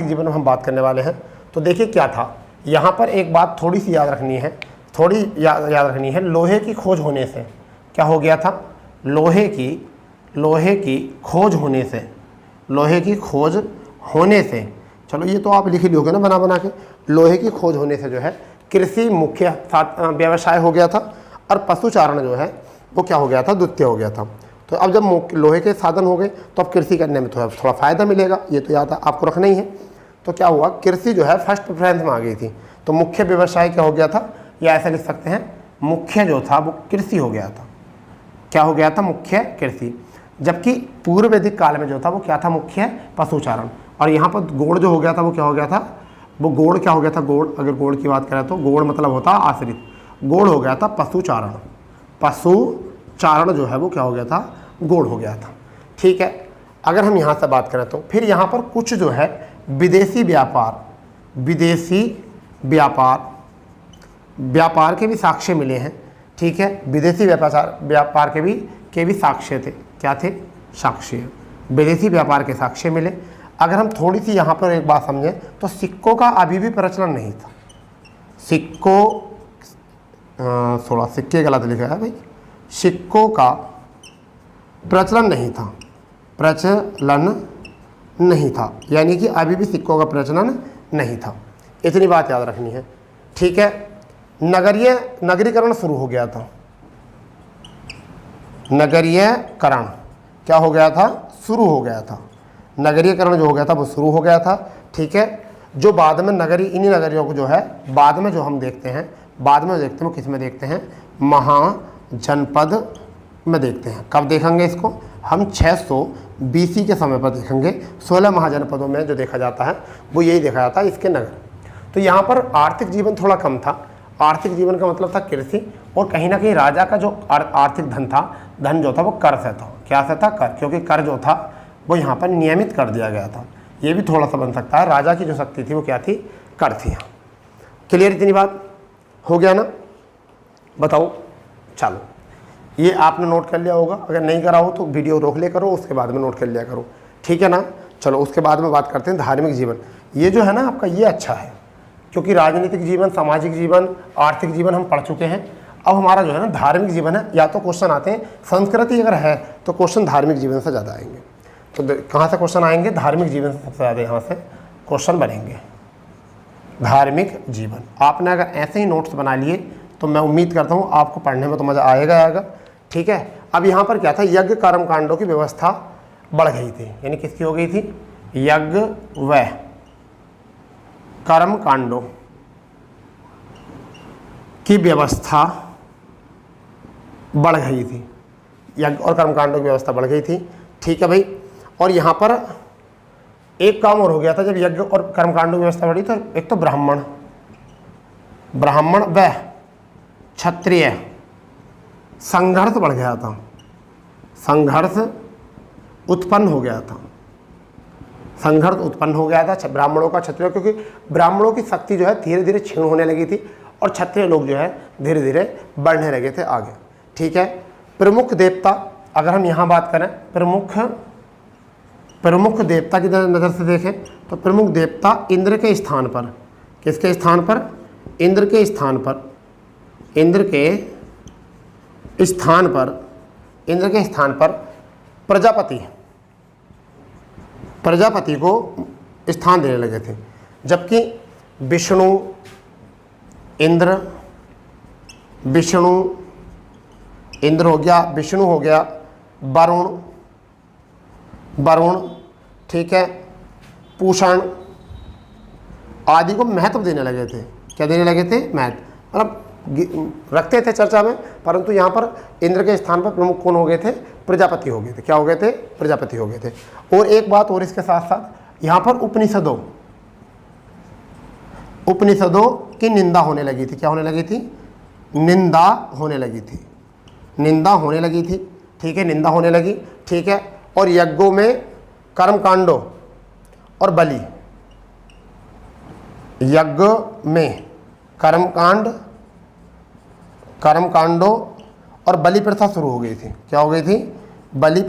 जीवन में हम बात करने वाले हैं। तो देखिए क्या था यहाँ पर, एक बात थोड़ी सी याद रखनी है, याद रखनी है। लोहे की खोज होने से क्या हो गया था? लोहे की खोज होने से, चलो ये तो आप लिख ही लोगे ना बना के। लोहे की खोज होने से जो है कृषि मुख्य व्यवसाय हो गया था, और पशुचारण जो है वो क्या हो गया था? द्वितीय हो गया था। तो अब जब लोहे के साधन हो गए तो अब कृषि करने में थोड़ा फ़ायदा मिलेगा, ये तो याद आपको रखना ही है। तो क्या हुआ? कृषि जो है फर्स्ट प्रेफरेंस में आ गई थी। तो मुख्य व्यवसाय क्या हो गया था, या ऐसा लिख सकते हैं मुख्य जो था वो कृषि हो गया था। क्या हो गया था? मुख्य कृषि। जबकि पूर्व वैदिक काल में जो था वो क्या था? मुख्य पशुचारण। और यहाँ पर गोड़ जो हो गया था वो क्या हो गया था? वो गोड़ क्या हो गया था? गोड़, अगर गोड़ की बात करें तो गोड़ मतलब होता आश्रित, गोड़ हो गया था पशुचारण। पशुचारण जो है वो क्या हो गया था? गोड़ हो गया था। ठीक है, अगर हम यहाँ से बात करें तो फिर यहाँ पर कुछ जो है विदेशी व्यापार के भी साक्ष्य मिले हैं। ठीक है, विदेशी व्यापार के भी साक्ष्य थे। क्या थे? साक्ष्य। विदेशी व्यापार के साक्ष्य मिले। अगर हम थोड़ी सी यहाँ पर एक बात समझें तो सिक्कों का अभी भी प्रचलन नहीं था। थोड़ा सिक्के गलत लिखा है भाई, सिक्कों का प्रचलन नहीं था, यानी कि अभी भी सिक्कों का प्रचलन नहीं था। इतनी बात याद रखनी है। ठीक है, नगरीकरण शुरू हो गया था। नगरीकरण क्या हो गया था? शुरू हो गया था। नगरीकरण जो हो गया था वो शुरू हो गया था। ठीक है, जो बाद में इन्हीं नगरियों को जो है बाद में जो हम देखते हैं, वो किस में देखते हैं? महाजनपद में देखते हैं। कब देखेंगे इसको? हम 600 BC के समय पर देखेंगे। 16 महाजनपदों में जो देखा जाता है वो यही देखा जाता है, इसके नगर। तो यहाँ पर आर्थिक जीवन थोड़ा कम था। आर्थिक जीवन का मतलब था कृषि, और कहीं ना कहीं राजा का जो आर्थिक धन जो था वो कर से था। क्या से था? कर, क्योंकि कर जो था वो यहाँ पर नियमित कर दिया गया था। ये भी थोड़ा सा बन सकता है, राजा की जो शक्ति थी वो क्या थी? कर थी। क्लियर? इतनी बात हो गया ना? बताओ। चलो, ये आपने नोट कर लिया होगा। अगर नहीं करा हो तो वीडियो रोक लिया करो, उसके बाद में नोट कर लिया करो। ठीक है ना? चलो, उसके बाद में बात करते हैं धार्मिक जीवन। ये जो है ना आपका, ये अच्छा है, क्योंकि राजनीतिक जीवन, सामाजिक जीवन, आर्थिक जीवन हम पढ़ चुके हैं। अब हमारा जो है ना धार्मिक जीवन है। या तो क्वेश्चन आते हैं, संस्कृति अगर है तो क्वेश्चन धार्मिक जीवन से ज़्यादा आएंगे। तो कहाँ से क्वेश्चन आएंगे? धार्मिक जीवन से सबसे ज़्यादा यहाँ से क्वेश्चन बनेंगे। धार्मिक जीवन आपने अगर ऐसे ही नोट्स बना लिए तो मैं उम्मीद करता हूँ आपको पढ़ने में तो मज़ा आएगा। ठीक है, अब यहाँ पर क्या था? यज्ञ कर्म कांडों की व्यवस्था बढ़ गई थी। यानी किसकी हो गई थी? यज्ञ व कर्म कांडों की व्यवस्था बढ़ गई थी, यज्ञ और कर्मकांडों की व्यवस्था बढ़ गई थी। ठीक है भाई। और यहाँ पर एक काम और हो गया था, जब यज्ञ और कर्मकांडों की व्यवस्था बढ़ी तो एक तो ब्राह्मण व क्षत्रिय संघर्ष बढ़ गया था, संघर्ष उत्पन्न हो गया था, संघर्ष उत्पन्न हो गया था ब्राह्मणों का क्षत्रियों, क्योंकि ब्राह्मणों की शक्ति जो है धीरे धीरे क्षीण होने लगी थी और क्षत्रिय लोग जो है धीरे धीरे बढ़ने लगे थे आगे। ठीक है। प्रमुख देवता, अगर हम यहाँ बात करें प्रमुख देवता की नज़र से देखें तो प्रमुख देवता इंद्र के स्थान पर, किसके स्थान पर? इंद्र के स्थान पर, इंद्र के स्थान पर, इंद्र के स्थान पर प्रजापति को स्थान देने लगे थे। जबकि विष्णु इंद्र हो गया, विष्णु हो गया, वरुण, ठीक है, पूषण आदि को महत्व देने लगे थे। क्या देने लगे थे? महत्व, मतलब रखते थे चर्चा में, परंतु यहाँ पर इंद्र के स्थान पर प्रमुख कौन हो गए थे? प्रजापति हो गए थे। क्या हो गए थे? प्रजापति हो गए थे। और एक बात और इसके साथ साथ यहाँ पर उपनिषदों की निंदा होने लगी थी। क्या होने लगी थी? निंदा होने लगी थी, निंदा होने लगी थी। ठीक है, निंदा होने लगी। ठीक है। और यज्ञों में कर्मकांडों और बलि, यज्ञ में कर्मकांडों और बलि प्रथा शुरू हो गई थी। क्या हो गई थी? बलि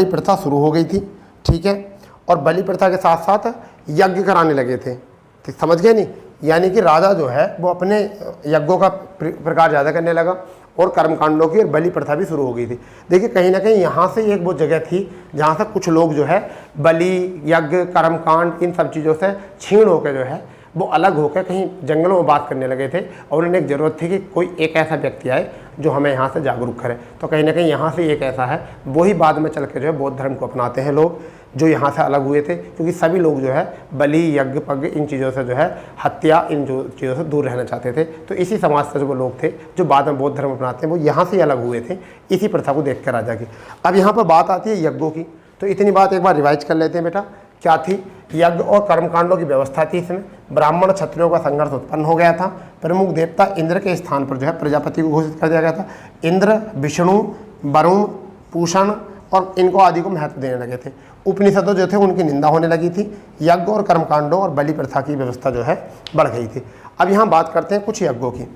प्रथा शुरू हो गई थी। ठीक है। और बलि प्रथा के साथ साथ यज्ञ कराने लगे थे। ठीक, समझ गए नहीं? यानी कि राजा जो है वो अपने यज्ञों का प्रकार ज़्यादा करने लगा और कर्मकांडों की और बलि प्रथा भी शुरू हो गई थी। देखिए, कहीं ना कहीं यहाँ से एक वो जगह थी जहाँ से कुछ लोग जो है बलि, यज्ञ, कर्मकांड इन सब चीज़ों से क्षीण होकर जो है वो अलग होकर कहीं जंगलों में बात करने लगे थे और उन्हें एक ज़रूरत थी कि कोई एक ऐसा व्यक्ति आए जो हमें यहाँ से जागरूक करे। तो कहीं ना कहीं यहाँ से एक ऐसा है, वही बाद में चल के जो है बौद्ध धर्म को अपनाते हैं लोग जो यहाँ से अलग हुए थे, क्योंकि सभी लोग जो है बलि, यज्ञ, पज्ञ इन चीज़ों से जो है हत्या, इन जो चीज़ों से दूर रहना चाहते थे। तो इसी समाज से जो वो लोग थे जो बाद में बौद्ध धर्म अपनाते हैं, वो यहाँ से अलग हुए थे इसी प्रथा को देख कर राजा की। अब यहाँ पर बात आती है यज्ञों की, तो इतनी बात एक बार रिवाइज कर लेते हैं बेटा। क्या थी? यज्ञ और कर्मकांडों की व्यवस्था थी। इसमें ब्राह्मण क्षत्रियों का संघर्ष उत्पन्न हो गया था। प्रमुख देवता इंद्र के स्थान पर जो है प्रजापति को घोषित कर दिया गया था। इंद्र, विष्णु, वरुण, पूषण और इनको आदि को महत्व देने लगे थे। उपनिषदों जो थे उनकी निंदा होने लगी थी। यज्ञ और कर्मकांडों और बलि प्रथा की व्यवस्था जो है बढ़ गई थी। अब यहाँ बात करते हैं कुछ यज्ञों की।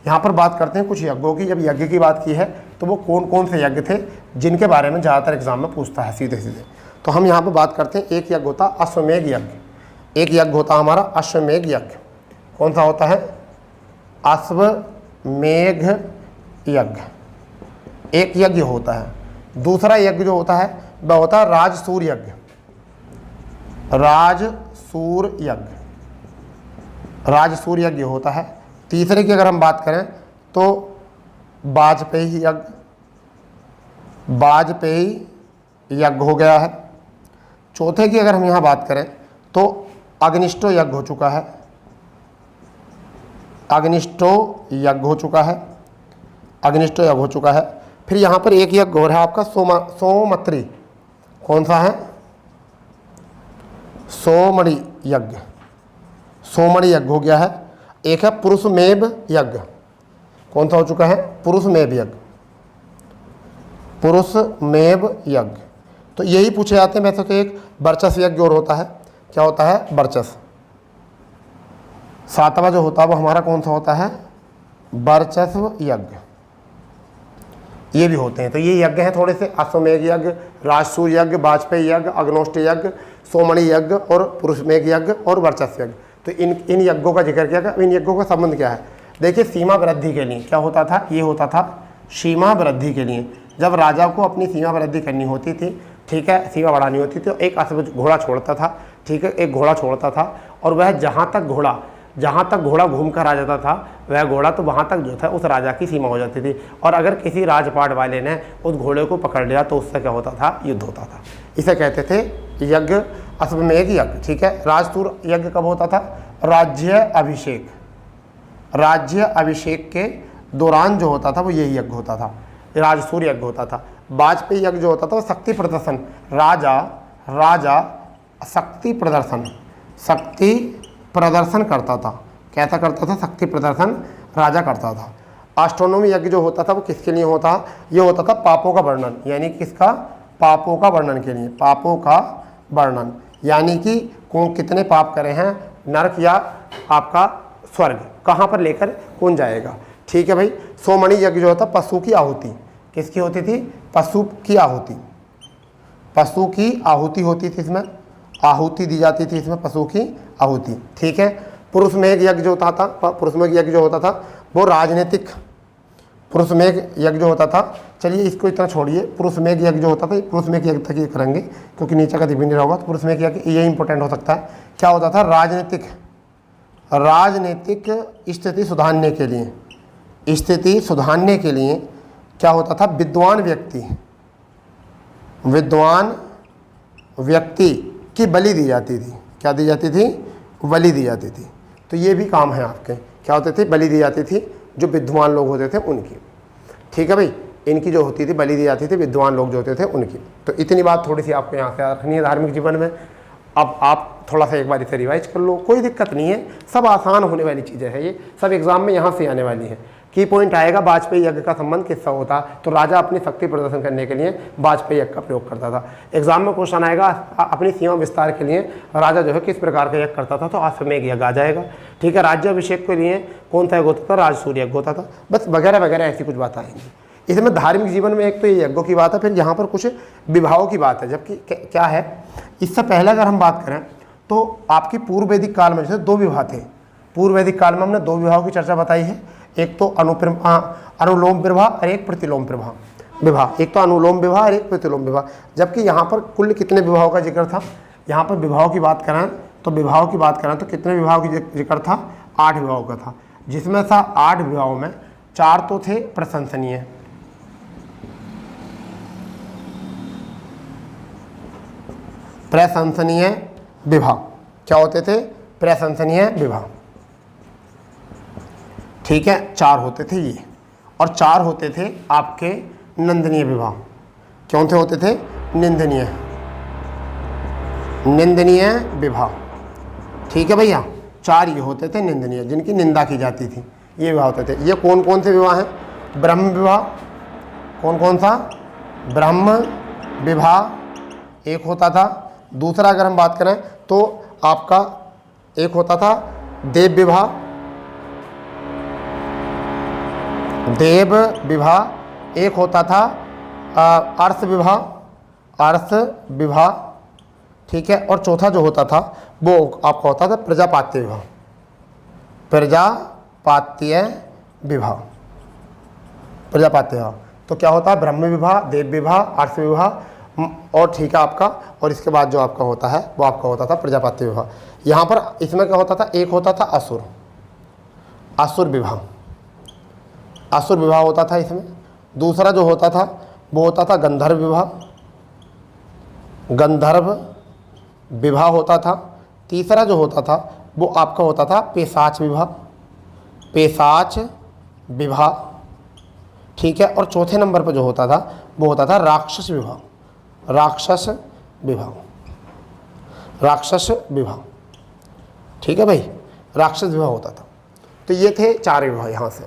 यहाँ पर बात करते हैं कुछ यज्ञों की। जब यज्ञ की बात की है तो वो कौन कौन से यज्ञ थे जिनके बारे में ज़्यादातर एग्जाम में पूछता है सीधे सीधे। तो हम यहाँ पर बात करते हैं, एक यज्ञ होता अश्वमेध यज्ञ। एक यज्ञ होता हमारा अश्वमेध यज्ञ। कौन सा होता है? अश्वमेध यज्ञ एक यज्ञ होता है। दूसरा यज्ञ जो होता है वह होता है राजसूर यज्ञ। राजसूर यज्ञ होता है। तीसरे की अगर हम बात करें तो वाजपेयी यज्ञ हो गया है। चौथे की अगर हम यहाँ बात करें तो अग्निष्टो यज्ञ हो चुका है। अग्निष्टो यज्ञ हो चुका है। फिर यहाँ पर एक यज्ञ हो रहा है आपका सोमत्री। कौन सा है? सोमणि यज्ञ हो गया है। एक है पुरुषमेव यज्ञ। कौन सा हो चुका है? पुरुषमेव यज्ञ। तो यही पूछे जाते हैं वैसे तो। एक वर्चस्व यज्ञ और होता है। क्या होता है? वर्चस्व। सातवां जो होता है वो हमारा कौन सा होता है? वर्चस्व यज्ञ। ये भी होते हैं। तो ये यज्ञ हैं थोड़े से, अश्वमेध यज्ञ, राजसूर यज्ञ, वाजपेयी यज्ञ, अग्नोष्ठ यज्ञ, सोमणि यज्ञ और पुरुषमेध यज्ञ और वर्चस्व यज्ञ। तो इन यज्ञों का जिक्र किया गया। इन यज्ञों का संबंध क्या है? देखिए, सीमा वृद्धि के लिए क्या होता था? ये होता था सीमा वृद्धि के लिए। जब राजा को अपनी सीमा वृद्धि करनी होती थी, ठीक है, सीमा बढ़ानी होती थी, तो एक घोड़ा छोड़ता था। ठीक है, एक घोड़ा छोड़ता था और वह जहाँ तक घोड़ा घूम कर आ जाता था, वह घोड़ा तो वहाँ तक जो था उस राजा की सीमा हो जाती थी। और अगर किसी राजपाट वाले ने उस घोड़े को पकड़ लिया तो उससे क्या होता था? युद्ध होता था। इसे कहते थे यज्ञ, अश्वमेध यज्ञ। ठीक है। राजसूर यज्ञ कब होता था? राज्य राज्य अभिषेक के दौरान जो होता था वो यही यज्ञ होता था, राजसूय यज्ञ होता था। वाजपेयी यज्ञ जो होता था वो शक्ति प्रदर्शन, राजा शक्ति प्रदर्शन करता था। कैसा करता था? शक्ति प्रदर्शन राजा करता था। एस्ट्रोनॉमी यज्ञ जो होता था वो किसके लिए होता? ये होता था पापों का वर्णन, यानी किसका? पापों का वर्णन के लिए। पापों का वर्णन यानी कि कौन कितने पाप करे हैं, नरक या आपका स्वर्ग, कहाँ पर लेकर कौन जाएगा। ठीक है भाई। सोमणि यज्ञ जो होता पशु की आहुति, किसकी होती थी? पशु की आहुति। पशु की आहुति होती थी, इसमें आहुति दी जाती थी, इसमें पशु की आहुति। ठीक है। पुरुष मेघ यज्ञ जो होता था, पुरुष मेघ यज्ञ जो होता था वो राजनीतिक, पुरुष मेघ यज्ञ जो होता था, चलिए इसको इतना छोड़िए, पुरुष मेघ यज्ञ जो होता था, पुरुष मेघ यज्ञ तक ये करेंगे क्योंकि नीचे का दिव्य नहीं होगा, तो पुरुष मेघ यज्ञ ये इंपॉर्टेंट हो सकता है। क्या होता था? राजनीतिक स्थिति सुधारने के लिए, स्थिति सुधारने के लिए क्या होता था? विद्वान व्यक्ति की बलि दी जाती थी। क्या दी जाती थी? बलि दी जाती थी। तो ये भी काम है आपके, क्या होते थे? बलि दी जाती थी जो विद्वान लोग होते थे उनकी। ठीक है भाई। इनकी जो होती थी बलि दी जाती थी विद्वान लोग जो होते थे उनकी। तो इतनी बात थोड़ी सी आपको यहाँ से याद रखनी है धार्मिक जीवन में। अब आप थोड़ा सा एक बार इसे रिवाइज कर लो, कोई दिक्कत नहीं है, सब आसान होने वाली चीज़ें हैं, ये सब एग्जाम में यहाँ से आने वाली है। की पॉइंट आएगा वाजपेयी यज्ञ का संबंध किससे होता? तो राजा अपनी शक्ति प्रदर्शन करने के लिए वाजपेयी यज्ञ का प्रयोग करता था। एग्जाम में क्वेश्चन आएगा अपनी सीमा विस्तार के लिए राजा जो है किस प्रकार का यज्ञ करता था, तो अश्वमेघ यज्ञ आ जाएगा। ठीक है। राज्य अभिषेक के लिए कौन सा यज्ञ होता था? राजसूय यज्ञ होता था। बस वगैरह वगैरह ऐसी कुछ बात आएंगी इसमें। धार्मिक जीवन में एक तो ये यज्ञों की बात है, फिर यहाँ पर कुछ विवाहों की बात है। जबकि क्या है, इससे पहले अगर हम बात करें तो आपकी पूर्व वैदिक काल में जैसे 2 विवाह थे। पूर्व वैदिक काल में हमने 2 विवाहों की चर्चा बताई है, एक तो अनुलोम विवाह और एक प्रतिलोम विवाह। एक तो अनुलोम विवाह और एक प्रतिलोम विवाह। जबकि यहाँ पर कुल कितने विवाहों का जिक्र था? यहाँ पर विवाहों की बात करें तो कितने विवाहों की जिक्र था? 8 विवाहों का था, जिसमें से 8 विवाहों में 4 तो थे प्रशंसनीय, विवाह। क्या होते थे? प्रशंसनीय विवाह। ठीक है। 4 होते थे ये, और 4 होते थे आपके निंदनीय विवाह। कौन से होते थे? निंदनीय विवाह। ठीक है भैया। 4 ये होते थे निंदनीय, जिनकी निंदा की जाती थी, ये विवाह होते थे। ये कौन कौन से विवाह हैं? ब्रह्म विवाह। कौन सा? ब्रह्म विवाह एक होता था। दूसरा अगर हम बात करें तो आपका एक होता था देव विवाह, एक होता था अर्थ विवाह। ठीक है। और चौथा जो होता था वो आपका होता था प्रजापात्य विवाह। तो क्या होता है? ब्रह्म विवाह, देव विवाह, अर्थ विवाह, और ठीक है आपका, और इसके बाद जो आपका होता है वो आपका होता था प्रजापत्य विवाह। यहाँ पर इसमें क्या होता था? एक होता था असुर विवाह होता था इसमें। दूसरा जो होता था वो होता था गंधर्व विवाह होता था। तीसरा जो होता था वो आपका होता था पेशाच विवाह। ठीक है। और चौथे नंबर पर जो होता था वो होता था राक्षस विवाह। ठीक है भाई। राक्षस विवाह होता था। तो ये थे 4 विवाह यहाँ से।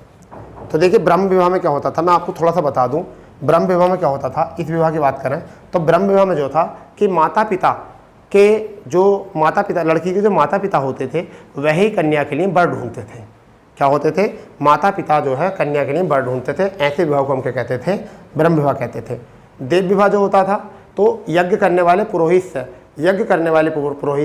तो देखिए ब्रह्म विवाह में क्या होता था, मैं आपको थोड़ा सा बता दूं। ब्रह्म विवाह में क्या होता था, इस विवाह की बात करें तो ब्रह्म विवाह में जो था कि लड़की के जो माता पिता होते थे वही कन्या के लिए वर ढूंढते थे। क्या होते थे? माता पिता जो है कन्या के लिए वर ढूंढते थे। ऐसे विवाह को हम क्या कहते थे? ब्रह्म विवाह कहते थे। देव विवाह जो होता था तो यज्ञ करने वाले पुरोहित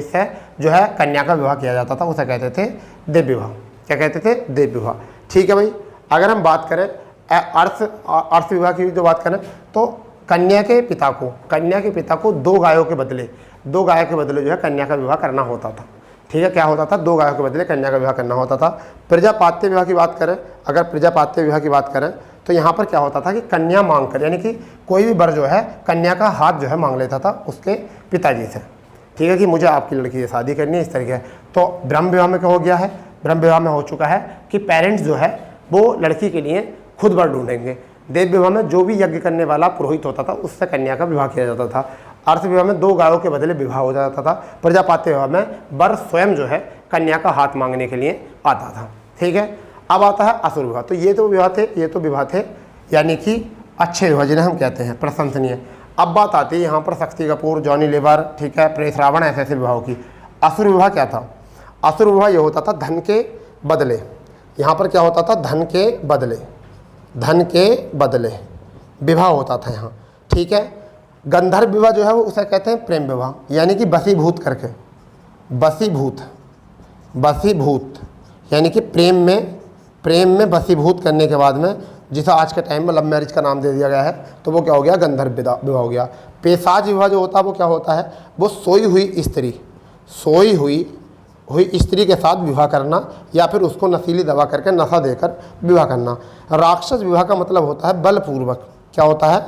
से जो है कन्या का विवाह किया जाता था, उसे कहते थे देव विवाह। क्या कहते थे? देव विवाह। ठीक है भाई। अगर हम बात करें अर्थ विवाह की जो बात करें तो कन्या के पिता को 2 गायों के बदले जो है कन्या का विवाह करना होता था। ठीक है। क्या होता था? 2 गायों के बदले कन्या का विवाह करना होता था। प्रजापात्य विवाह की बात करें, अगर प्रजापात्य विवाह की बात करें तो यहाँ पर क्या होता था कि कन्या मांग कर, यानी कि कोई भी वर जो है कन्या का हाथ जो है मांग लेता था उसके पिताजी से। ठीक है कि मुझे आपकी लड़की से शादी करनी है, इस तरीके। तो ब्रह्म विवाह में क्या हो गया है? ब्रह्म विवाह में हो चुका है कि पेरेंट्स जो है वो लड़की के लिए खुद वर ढूंढेंगे। देव विवाह में जो भी यज्ञ करने वाला पुरोहित होता था उससे कन्या का विवाह किया जाता था। अर्थ विवाह में 2 गायों के बदले विवाह हो जाता था। प्रजापात्य विवाह में वर स्वयं जो है कन्या का हाथ मांगने के लिए आता था। ठीक है, अब आता है असुर विवाह। तो ये तो विवाह थे यानी कि अच्छे विवाह जिन्हें हम कहते हैं प्रशंसनीय। अब बात आती है यहाँ पर शक्ति कपूर, जॉनी लीवर, ठीक है, प्रेस रावण, ऐसे विवाहों की। असुर विवाह क्या था? असुर विवाह ये होता था धन के बदले। यहाँ पर क्या होता था? धन के बदले विवाह होता था यहाँ। ठीक है, गंधर्व विवाह जो है वो उसे कहते हैं प्रेम विवाह, यानी कि बसीभूत करके, बसीभूत यानी कि प्रेम में बसीभूत करने के बाद में, जिसे आज के टाइम में लव मैरिज का नाम दे दिया गया है, तो वो क्या हो गया? गंधर्व विवाह हो गया। पेशाच विवाह जो होता है वो क्या होता है? वो सोई हुई स्त्री के साथ विवाह करना या फिर उसको नशीली दवा करके नशा देकर विवाह करना। राक्षस विवाह का मतलब होता है बलपूर्वक। क्या होता है?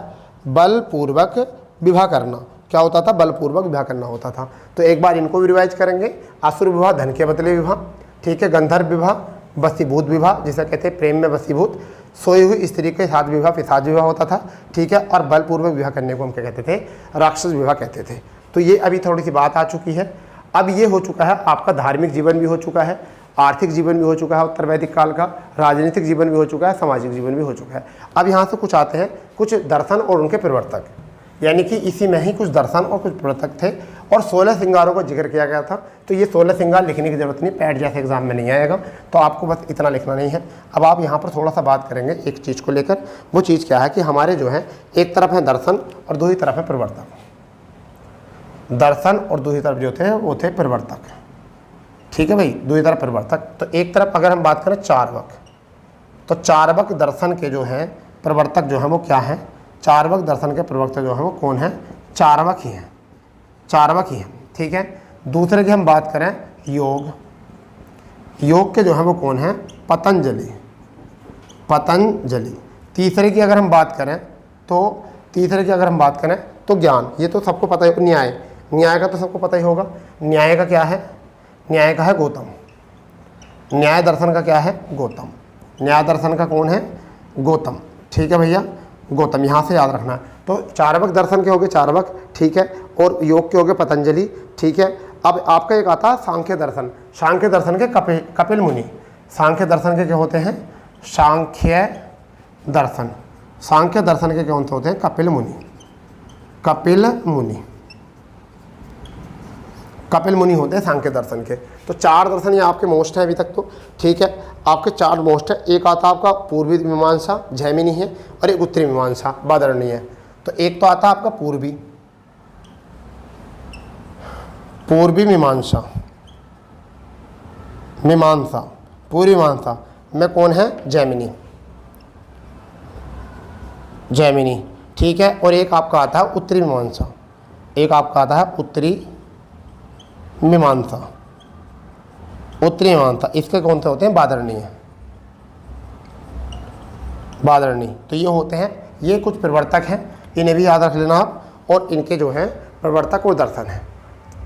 बलपूर्वक विवाह करना। क्या होता था? बलपूर्वक विवाह करना होता था। तो एक बार इनको भी रिवाइज करेंगे। असुर विवाह धन के बदले विवाह, ठीक है। गंधर्व विवाह बसीभूत विवाह, जिसे कहते हैं प्रेम में बसीभूत। सोई हुई स्त्री के साथ विवाह पिशाच विवाह होता था, ठीक है। और बलपूर्वक विवाह करने को हम क्या कहते थे? राक्षस विवाह कहते थे। तो ये अभी थोड़ी सी बात आ चुकी है। अब ये हो चुका है आपका धार्मिक जीवन भी हो चुका है, आर्थिक जीवन भी हो चुका है उत्तर वैदिक काल का, राजनीतिक जीवन भी हो चुका है, सामाजिक जीवन भी हो चुका है। अब यहाँ से कुछ आते हैं कुछ दर्शन और उनके प्रवर्तक, यानी कि इसी में ही कुछ दर्शन और कुछ प्रवर्तक थे और 16 श्रृंगारों का जिक्र किया गया था। तो ये 16 श्रृंगार लिखने की जरूरत नहीं, पैट जैसे एग्जाम में नहीं आएगा, तो आपको बस इतना लिखना नहीं है। अब आप यहाँ पर थोड़ा सा बात करेंगे एक चीज़ को लेकर। वो चीज़ क्या है कि हमारे जो है एक तरफ है दर्शन और दूसरी तरफ है प्रवर्तक। दर्शन और दूसरी तरफ जो थे वो थे प्रवर्तक, ठीक है भाई, दूसरी तरफ प्रवर्तक। तो एक तरफ अगर हम बात करें चार्वक, तो चार्वक दर्शन के जो हैं प्रवर्तक जो हैं वो क्या हैं? चार्वक दर्शन के प्रवर्तक जो हैं वो कौन है? चार्वक ही हैं, ठीक है। दूसरे की हम बात करें योग, योग के जो हैं वो कौन है? पतंजलि। तीसरे की अगर हम बात करें तो ज्ञान, ये तो सबको पता है। न्याय का तो सबको पता ही होगा। न्याय का क्या है? न्याय का है गौतम। न्याय दर्शन का क्या है? गौतम। न्याय दर्शन का कौन है? गौतम, ठीक है भैया, गौतम, यहाँ से याद रखना है। तो चार्वक दर्शन के हो गए चार्वक, ठीक है, और योग के हो गए पतंजलि, ठीक है। अब आपका एक आता है सांख्य दर्शन। सांख्य दर्शन के कपिल मुनि। सांख्य दर्शन के क्या होते हैं? सांख्य दर्शन के कौन से होते हैं? कपिल मुनि होते हैं सांख्य दर्शन के। तो 4 दर्शन ये आपके मोस्ट है अभी तक, तो ठीक है, आपके 4 मोस्ट है। एक आता आपका पूर्वी मीमांसा, जैमिनी है, और एक उत्तरी मीमांसा, बादरणी है। तो एक तो आता आपका पूर्वी मीमांसा, पूर्वी मीमांसा में कौन है? जैमिनी, ठीक है। और एक आपका आता है उत्तरी मीमांसा, उत्तरी मीमांसा, इसके कौन से होते हैं? बादरणी। तो ये होते हैं, ये कुछ प्रवर्तक हैं, इन्हें भी याद रख लेना आप, और इनके जो हैं प्रवर्तक और दर्शन हैं,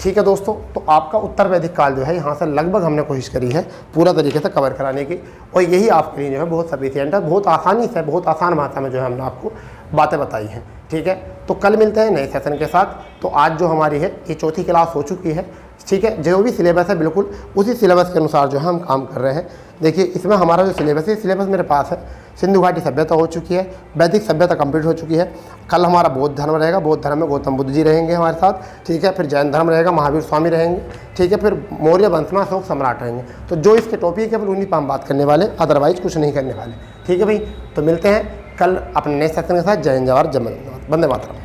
ठीक है दोस्तों। तो आपका उत्तर वैदिक काल जो है यहाँ से लगभग हमने कोशिश करी है पूरा तरीके से कवर कराने की, और यही आपके लिए जो है बहुत सफिशिएंट है। बहुत आसानी से, बहुत आसान भाषा में जो है हमने आपको बातें बताई हैं, ठीक है। तो कल मिलते हैं नए सेशन के साथ। तो आज जो हमारी है ये 4थी क्लास हो चुकी है, ठीक है। जो भी सिलेबस है बिल्कुल उसी सिलेबस के अनुसार जो है हम काम कर रहे हैं। देखिए इसमें हमारा जो सिलेबस है, सिलेबस मेरे पास है। सिंधु घाटी सभ्यता हो चुकी है, वैदिक सभ्यता कंप्लीट हो चुकी है। कल हमारा बौद्ध धर्म रहेगा, बौद्ध धर्म में गौतम बुद्ध जी रहेंगे हमारे साथ, ठीक है। फिर जैन धर्म रहेगा, महावीर स्वामी रहेंगे, ठीक है। फिर मौर्य वंश में अशोक सम्राट रहेंगे। तो जो इसके टॉपिक है उन्हीं पर हम बात करने वाले, अदरवाइज कुछ नहीं करने वाले, ठीक है भाई। तो मिलते हैं कल अपने नए सेशन के साथ। जय हिंद, जय भारत, वंदे मातरम।